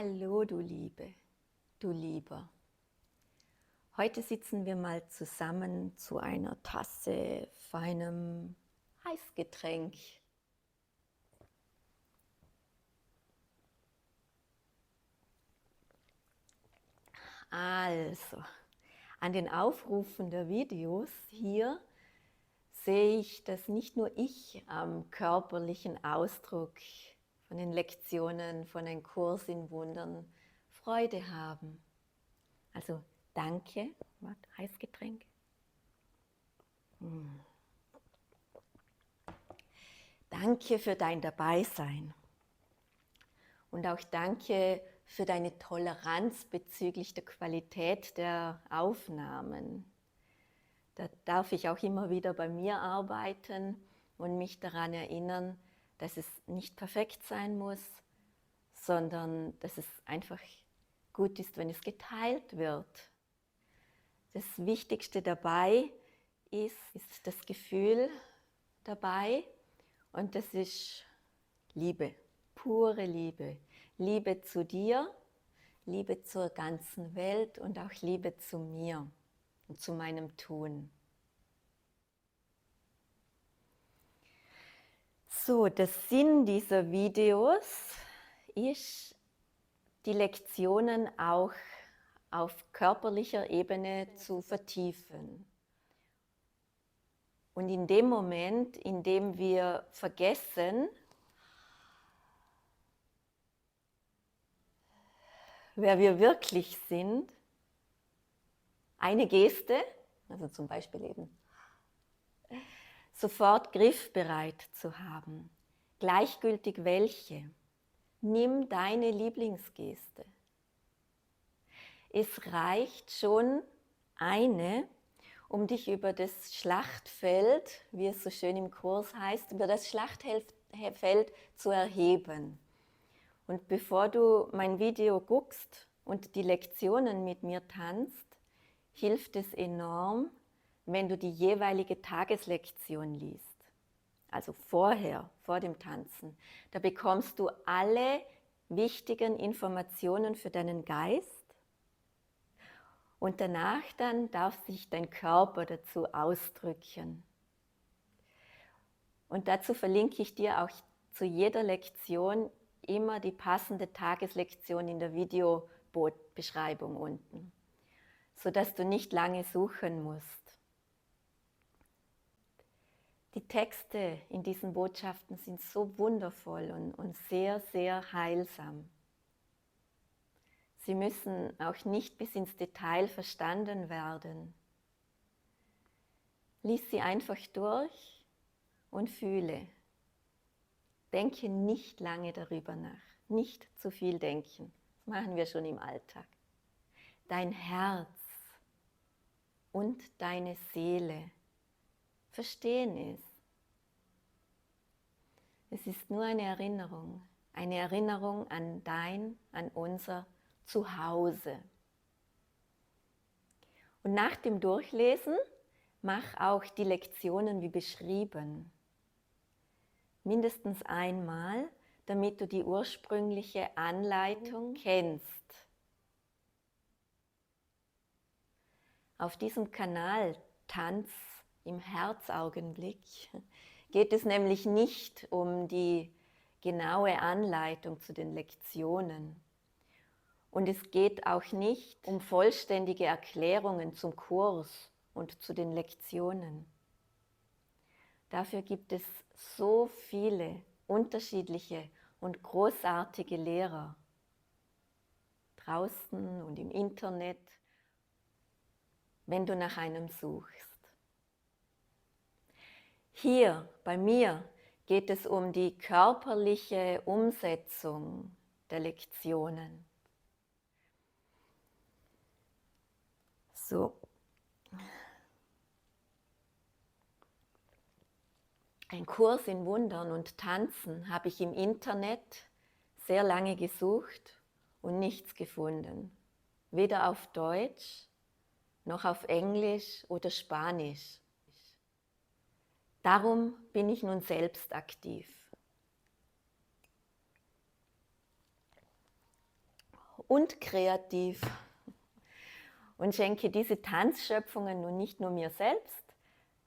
Hallo, du Liebe, du Lieber. Heute sitzen wir mal zusammen zu einer Tasse feinem Heißgetränk. Also, an den Aufrufen der Videos hier sehe ich, dass nicht nur ich am körperlichen Ausdruck von den Lektionen, von einem Kurs in Wundern Freude haben. Also danke, Heißgetränk. Danke für dein Dabeisein und auch danke für deine Toleranz bezüglich der Qualität der Aufnahmen. Da darf ich auch immer wieder bei mir arbeiten und mich daran erinnern, dass es nicht perfekt sein muss, sondern dass es einfach gut ist, wenn es geteilt wird. Das Wichtigste dabei ist das Gefühl dabei und das ist Liebe, pure Liebe. Liebe zu dir, Liebe zur ganzen Welt und auch Liebe zu mir und zu meinem Tun. So, der Sinn dieser Videos ist, die Lektionen auch auf körperlicher Ebene zu vertiefen. Und in dem Moment, in dem wir vergessen, wer wir wirklich sind, eine Geste, also zum Beispiel eben, sofort griffbereit zu haben, gleichgültig welche. Nimm deine Lieblingsgeste. Es reicht schon eine, um dich über das Schlachtfeld, wie es so schön im Kurs heißt, über das Schlachtfeld zu erheben. Und bevor du mein Video guckst und die Lektionen mit mir tanzt, hilft es enorm, wenn du die jeweilige Tageslektion liest. Also vorher, vor dem Tanzen. Da bekommst du alle wichtigen Informationen für deinen Geist und danach dann darf sich dein Körper dazu ausdrücken. Und dazu verlinke ich dir auch zu jeder Lektion immer die passende Tageslektion in der Videobeschreibung unten, sodass du nicht lange suchen musst. Die Texte in diesen Botschaften sind so wundervoll und sehr, sehr heilsam. Sie müssen auch nicht bis ins Detail verstanden werden. Lies sie einfach durch und fühle. Denke nicht lange darüber nach, nicht zu viel denken. Das machen wir schon im Alltag. Dein Herz und deine Seele verstehen es. Es ist nur eine Erinnerung an unser Zuhause. Und nach dem Durchlesen mach auch die Lektionen wie beschrieben. Mindestens einmal, damit du die ursprüngliche Anleitung kennst. Auf diesem Kanal Tanz im Herzaugenblick geht es nämlich nicht um die genaue Anleitung zu den Lektionen. Und es geht auch nicht um vollständige Erklärungen zum Kurs und zu den Lektionen. Dafür gibt es so viele unterschiedliche und großartige Lehrer draußen und im Internet, wenn du nach einem suchst. Hier bei mir geht es um die körperliche Umsetzung der Lektionen. So. Ein Kurs in Wundern und Tanzen habe ich im Internet sehr lange gesucht und nichts gefunden. Weder auf Deutsch noch auf Englisch oder Spanisch. Darum bin ich nun selbst aktiv. und kreativ und schenke diese Tanzschöpfungen nun nicht nur mir selbst,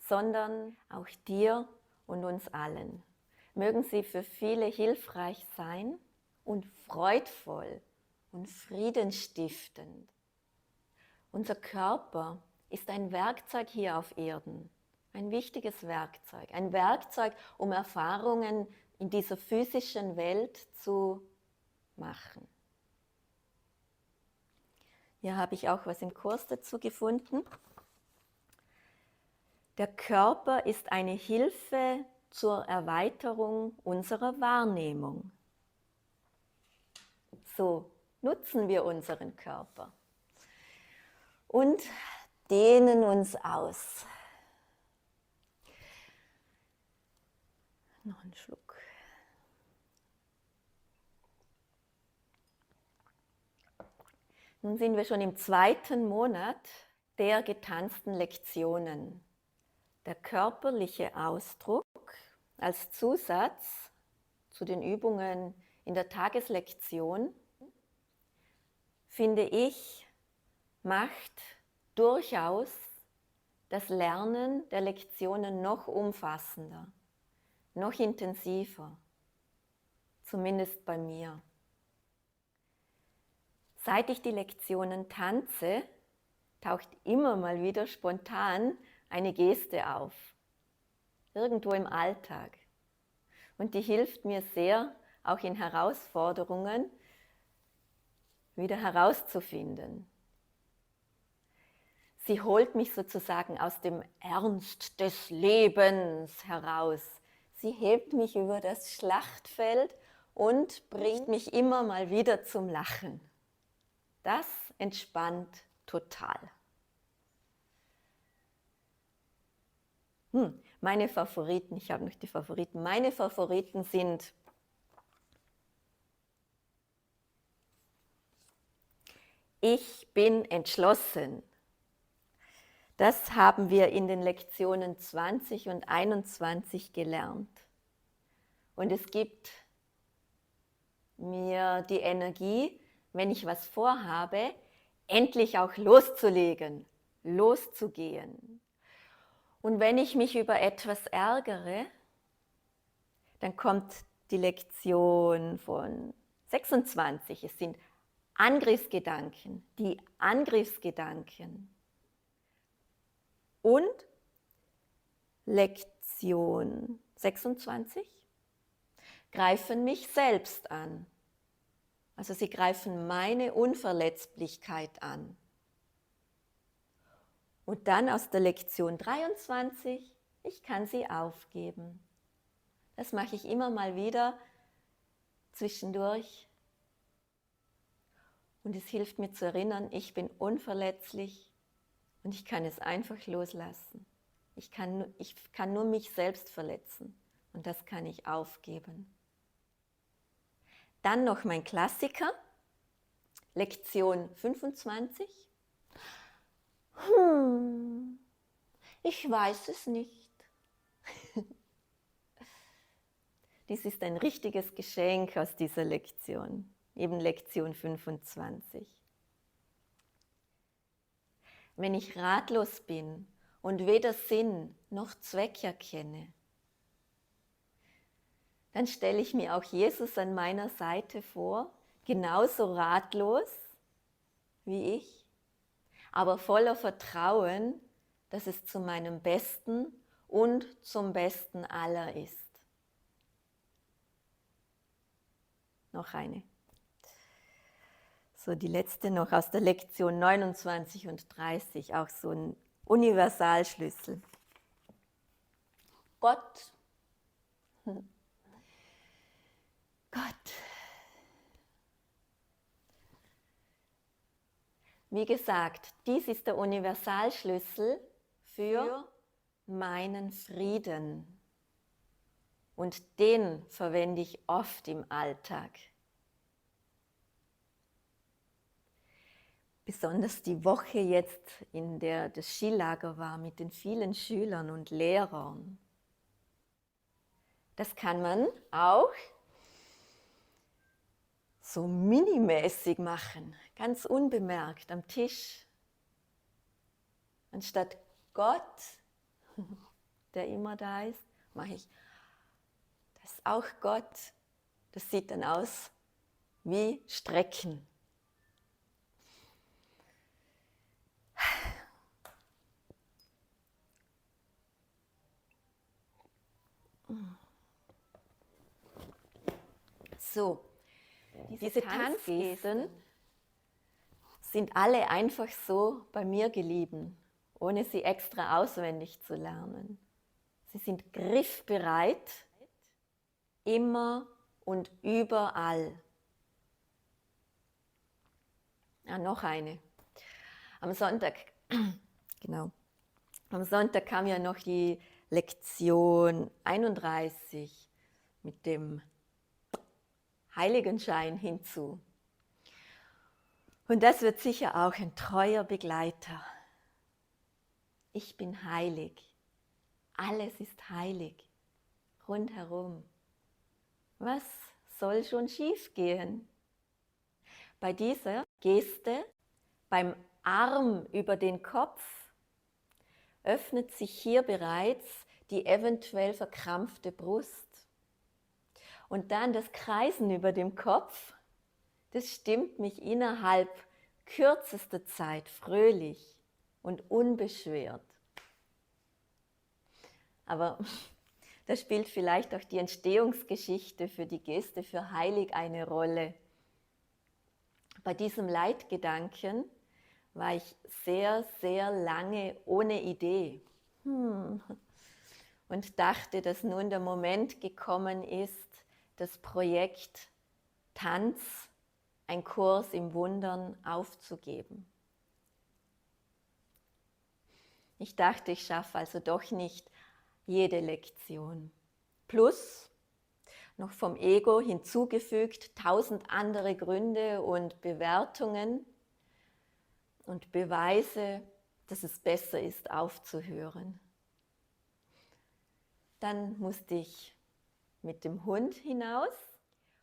sondern auch dir und uns allen. Mögen sie für viele hilfreich sein und freudvoll und friedenstiftend. Unser Körper ist ein Werkzeug hier auf Erden, ein wichtiges Werkzeug, ein Werkzeug, um Erfahrungen in dieser physischen Welt zu machen. Hier habe ich auch was im Kurs dazu gefunden. Der Körper ist eine Hilfe zur Erweiterung unserer Wahrnehmung. So nutzen wir unseren Körper und dehnen uns aus. Noch einen Schluck. Nun sind wir schon im 2. Monat der getanzten Lektionen. Der körperliche Ausdruck als Zusatz zu den Übungen in der Tageslektion, finde ich, macht durchaus das Lernen der Lektionen noch umfassender, noch intensiver, zumindest bei mir. Seit ich die Lektionen tanze, taucht immer mal wieder spontan eine Geste auf, irgendwo im Alltag. Und die hilft mir sehr, auch in Herausforderungen wieder herauszufinden. Sie holt mich sozusagen aus dem Ernst des Lebens heraus. Sie hebt mich über das Schlachtfeld und bringt mich immer mal wieder zum Lachen. Das entspannt total. Meine Favoriten, ich habe noch die Favoriten. Meine Favoriten sind Ich bin entschlossen. Das haben wir in den Lektionen 20 und 21 gelernt. Und es gibt mir die Energie, wenn ich was vorhabe, endlich auch loszulegen, loszugehen. Und wenn ich mich über etwas ärgere, dann kommt die Lektion von 26. Es sind Angriffsgedanken, die Angriffsgedanken. Und Lektion 26 greifen mich selbst an. Also sie greifen meine Unverletzlichkeit an. Und dann aus der Lektion 23, ich kann sie aufgeben. Das mache ich immer mal wieder zwischendurch. Und es hilft mir zu erinnern, ich bin unverletzlich und ich kann es einfach loslassen. Ich kann nur mich selbst verletzen und das kann ich aufgeben. Dann noch mein Klassiker, Lektion 25. Ich weiß es nicht. Dies ist ein richtiges Geschenk aus dieser Lektion, eben Lektion 25. Wenn ich ratlos bin und weder Sinn noch Zweck erkenne, dann stelle ich mir auch Jesus an meiner Seite vor, genauso ratlos wie ich, aber voller Vertrauen, dass es zu meinem Besten und zum Besten aller ist. Noch eine. So, die letzte noch aus der Lektion 29 und 30, auch so ein Universalschlüssel. Gott. Gott. Wie gesagt, dies ist der Universalschlüssel für meinen Frieden. Und den verwende ich oft im Alltag. Besonders die Woche jetzt, in der das Skilager war mit den vielen Schülern und Lehrern. Das kann man auch so minimäßig machen, ganz unbemerkt am Tisch. Anstatt Gott, der immer da ist, mache ich, das ist auch Gott. Das sieht dann aus wie Strecken. So, diese Tanzgesten sind alle einfach so bei mir geblieben, ohne sie extra auswendig zu lernen. Sie sind griffbereit, immer und überall. Noch eine. Am Sonntag kam ja noch die Lektion 31 mit dem Heiligenschein hinzu. Und das wird sicher auch ein treuer Begleiter. Ich bin heilig. Alles ist heilig. Rundherum. Was soll schon schiefgehen? Bei dieser Geste, beim Arm über den Kopf, öffnet sich hier bereits die eventuell verkrampfte Brust. Und dann das Kreisen über dem Kopf, das stimmt mich innerhalb kürzester Zeit fröhlich und unbeschwert. Aber da spielt vielleicht auch die Entstehungsgeschichte für die Geste für heilig eine Rolle. Bei diesem Leitgedanken war ich sehr, sehr lange ohne Idee und dachte, dass nun der Moment gekommen ist, das Projekt Tanz, ein Kurs im Wundern, aufzugeben. Ich dachte, ich schaffe also doch nicht jede Lektion. Plus, noch vom Ego hinzugefügt, 1000 andere Gründe und Bewertungen und Beweise, dass es besser ist, aufzuhören. Dann musste ich mit dem Hund hinaus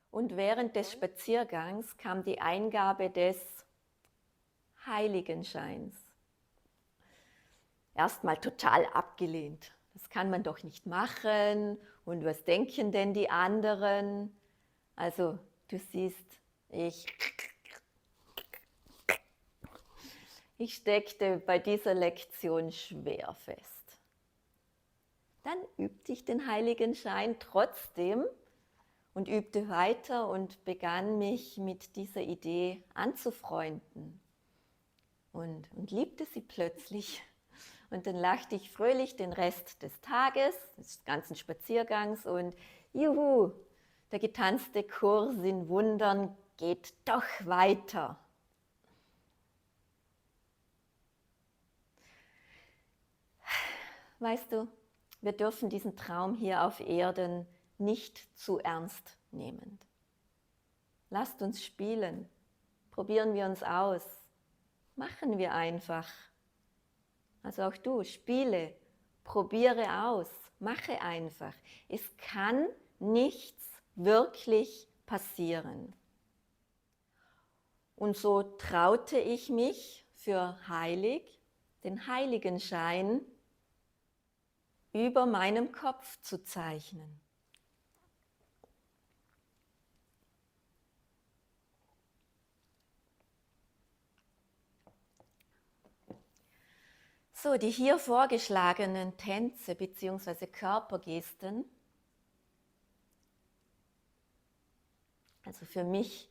und während des Spaziergangs kam die Eingabe des Heiligenscheins. Erstmal total abgelehnt. Das kann man doch nicht machen und was denken denn die anderen? Also du siehst, ich steckte bei dieser Lektion schwer fest. Dann übte ich den Heiligenschein trotzdem und übte weiter und begann mich mit dieser Idee anzufreunden und liebte sie plötzlich. Und dann lachte ich fröhlich den Rest des Tages, des ganzen Spaziergangs und juhu, der getanzte Kurs in Wundern geht doch weiter. Weißt du, wir dürfen diesen Traum hier auf Erden nicht zu ernst nehmen. Lasst uns spielen, probieren wir uns aus, machen wir einfach. Also auch du, spiele, probiere aus, mache einfach. Es kann nichts wirklich passieren. Und so traute ich mich für heilig, den Heiligenschein über meinem Kopf zu zeichnen. So, die hier vorgeschlagenen Tänze bzw. Körpergesten, also für mich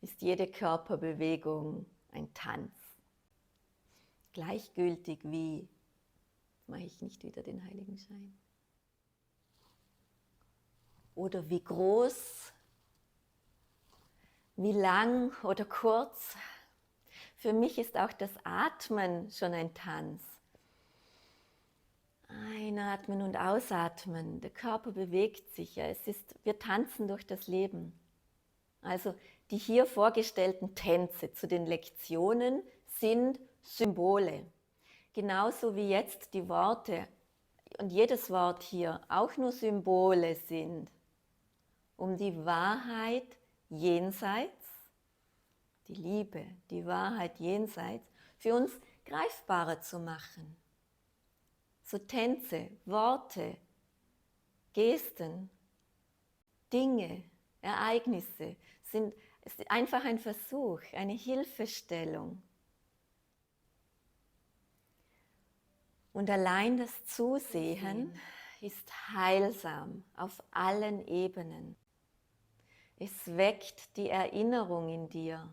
ist jede Körperbewegung ein Tanz. Gleichgültig wie, mache ich nicht wieder den Heiligenschein. Oder wie groß, wie lang oder kurz. Für mich ist auch das Atmen schon ein Tanz. Einatmen und ausatmen, der Körper bewegt sich ja. Wir tanzen durch das Leben. Also die hier vorgestellten Tänze zu den Lektionen sind Symbole. Genauso wie jetzt die Worte und jedes Wort hier auch nur Symbole sind, um die Wahrheit jenseits die Liebe, die Wahrheit jenseits für uns greifbarer zu machen. So Tänze, Worte, Gesten, Dinge, Ereignisse sind einfach ein Versuch, eine Hilfestellung. Und allein das Zusehen ist heilsam auf allen Ebenen. Es weckt die Erinnerung in dir.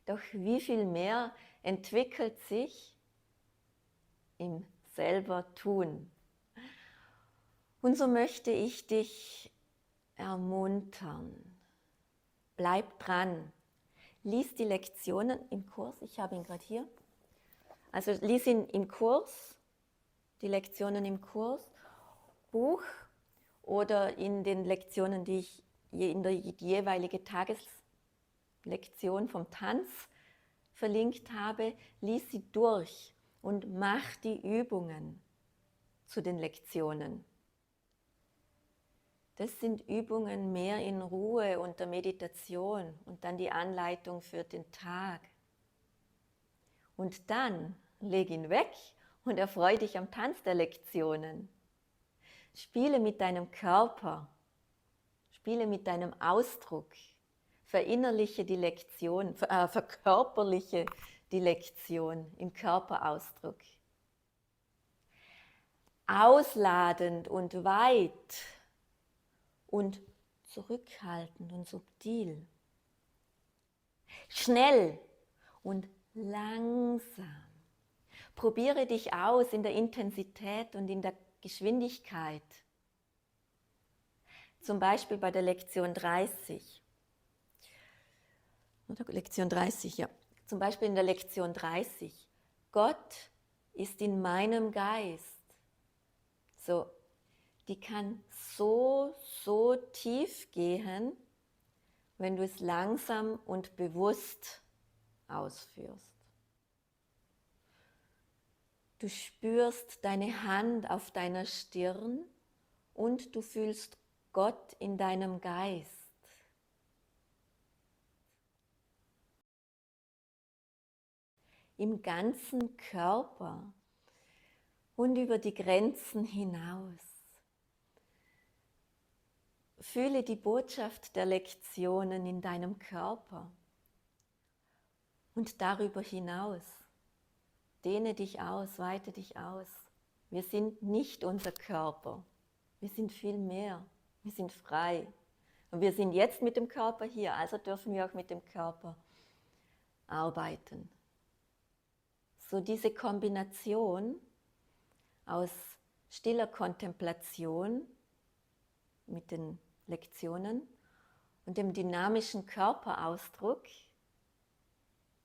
Doch wie viel mehr entwickelt sich im selber Tun? Und so möchte ich dich ermuntern. Bleib dran. Lies die Lektionen im Kurs. Ich habe ihn gerade hier. Also lies ihn im Kurs, die Lektionen im Kurs, Buch oder in den Lektionen, die ich in der jeweilige Tageslektion vom Tanz verlinkt habe. Lies sie durch und mach die Übungen zu den Lektionen. Das sind Übungen mehr in Ruhe und der Meditation und dann die Anleitung für den Tag. Und dann leg ihn weg und erfreue dich am Tanz der Lektionen. Spiele mit deinem Körper, spiele mit deinem Ausdruck, verinnerliche die Lektion, verkörperliche die Lektion im Körperausdruck. Ausladend und weit und zurückhaltend und subtil. Schnell und langsam. Probiere dich aus in der Intensität und in der Geschwindigkeit. Zum Beispiel bei der Lektion 30. Oder Lektion 30, ja. Zum Beispiel in der Lektion 30. Gott ist in meinem Geist. So, die kann so tief gehen, wenn du es langsam und bewusst ausführst. Du spürst deine Hand auf deiner Stirn und du fühlst Gott in deinem Geist. Im ganzen Körper und über die Grenzen hinaus. Fühle die Botschaft der Lektionen in deinem Körper und darüber hinaus. Dehne dich aus, weite dich aus. Wir sind nicht unser Körper. Wir sind viel mehr. Wir sind frei. Und wir sind jetzt mit dem Körper hier, also dürfen wir auch mit dem Körper arbeiten. So diese Kombination aus stiller Kontemplation mit den Lektionen und dem dynamischen Körperausdruck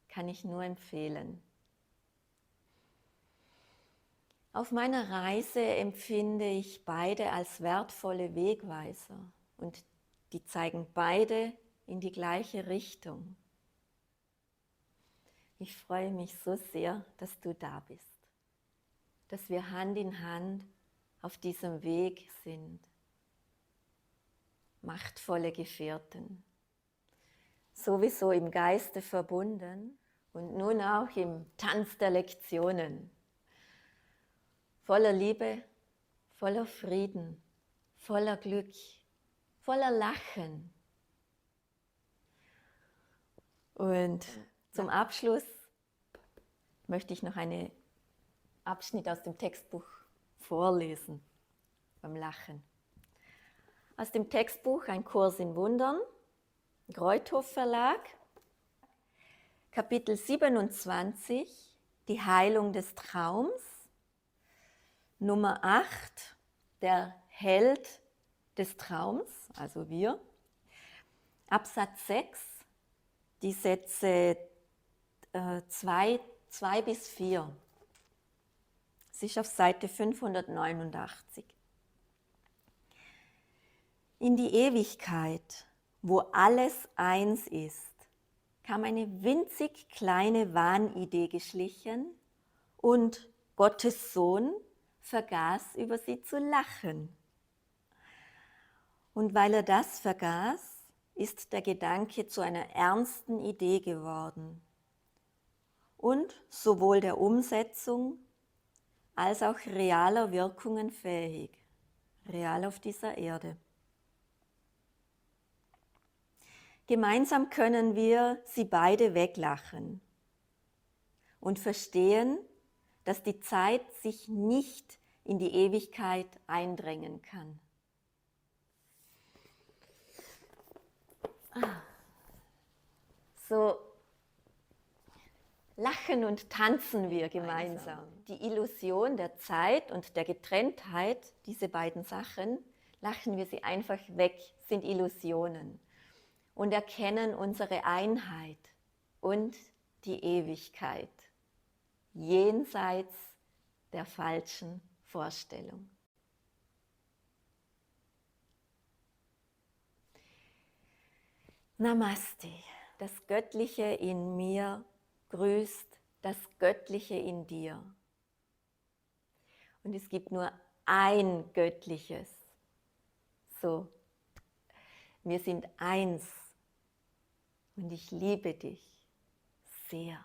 kann ich nur empfehlen. Auf meiner Reise empfinde ich beide als wertvolle Wegweiser und die zeigen beide in die gleiche Richtung. Ich freue mich so sehr, dass du da bist, dass wir Hand in Hand auf diesem Weg sind. Machtvolle Gefährten, sowieso im Geiste verbunden und nun auch im Tanz der Lektionen. Voller Liebe, voller Frieden, voller Glück, voller Lachen. Und zum Abschluss möchte ich noch einen Abschnitt aus dem Textbuch vorlesen, beim Lachen. Aus dem Textbuch Ein Kurs in Wundern, Greuthof Verlag, Kapitel 27, die Heilung des Traums, Nummer 8, der Held des Traums, also wir. Absatz 6, die Sätze 2 bis 4. Es ist auf Seite 589. In die Ewigkeit, wo alles eins ist, kam eine winzig kleine Wahnidee geschlichen und Gottes Sohn vergaß, über sie zu lachen. Und weil er das vergaß, ist der Gedanke zu einer ernsten Idee geworden und sowohl der Umsetzung als auch realer Wirkungen fähig, real auf dieser Erde. Gemeinsam können wir sie beide weglachen und verstehen, dass die Zeit sich nicht in die Ewigkeit eindrängen kann. So lachen und tanzen wir gemeinsam. Die Illusion der Zeit und der Getrenntheit, diese beiden Sachen, lachen wir sie einfach weg, sind Illusionen und erkennen unsere Einheit und die Ewigkeit jenseits der falschen Vorstellung. Namaste. Das Göttliche in mir grüßt das Göttliche in dir. Und es gibt nur ein Göttliches. So, wir sind eins und ich liebe dich sehr.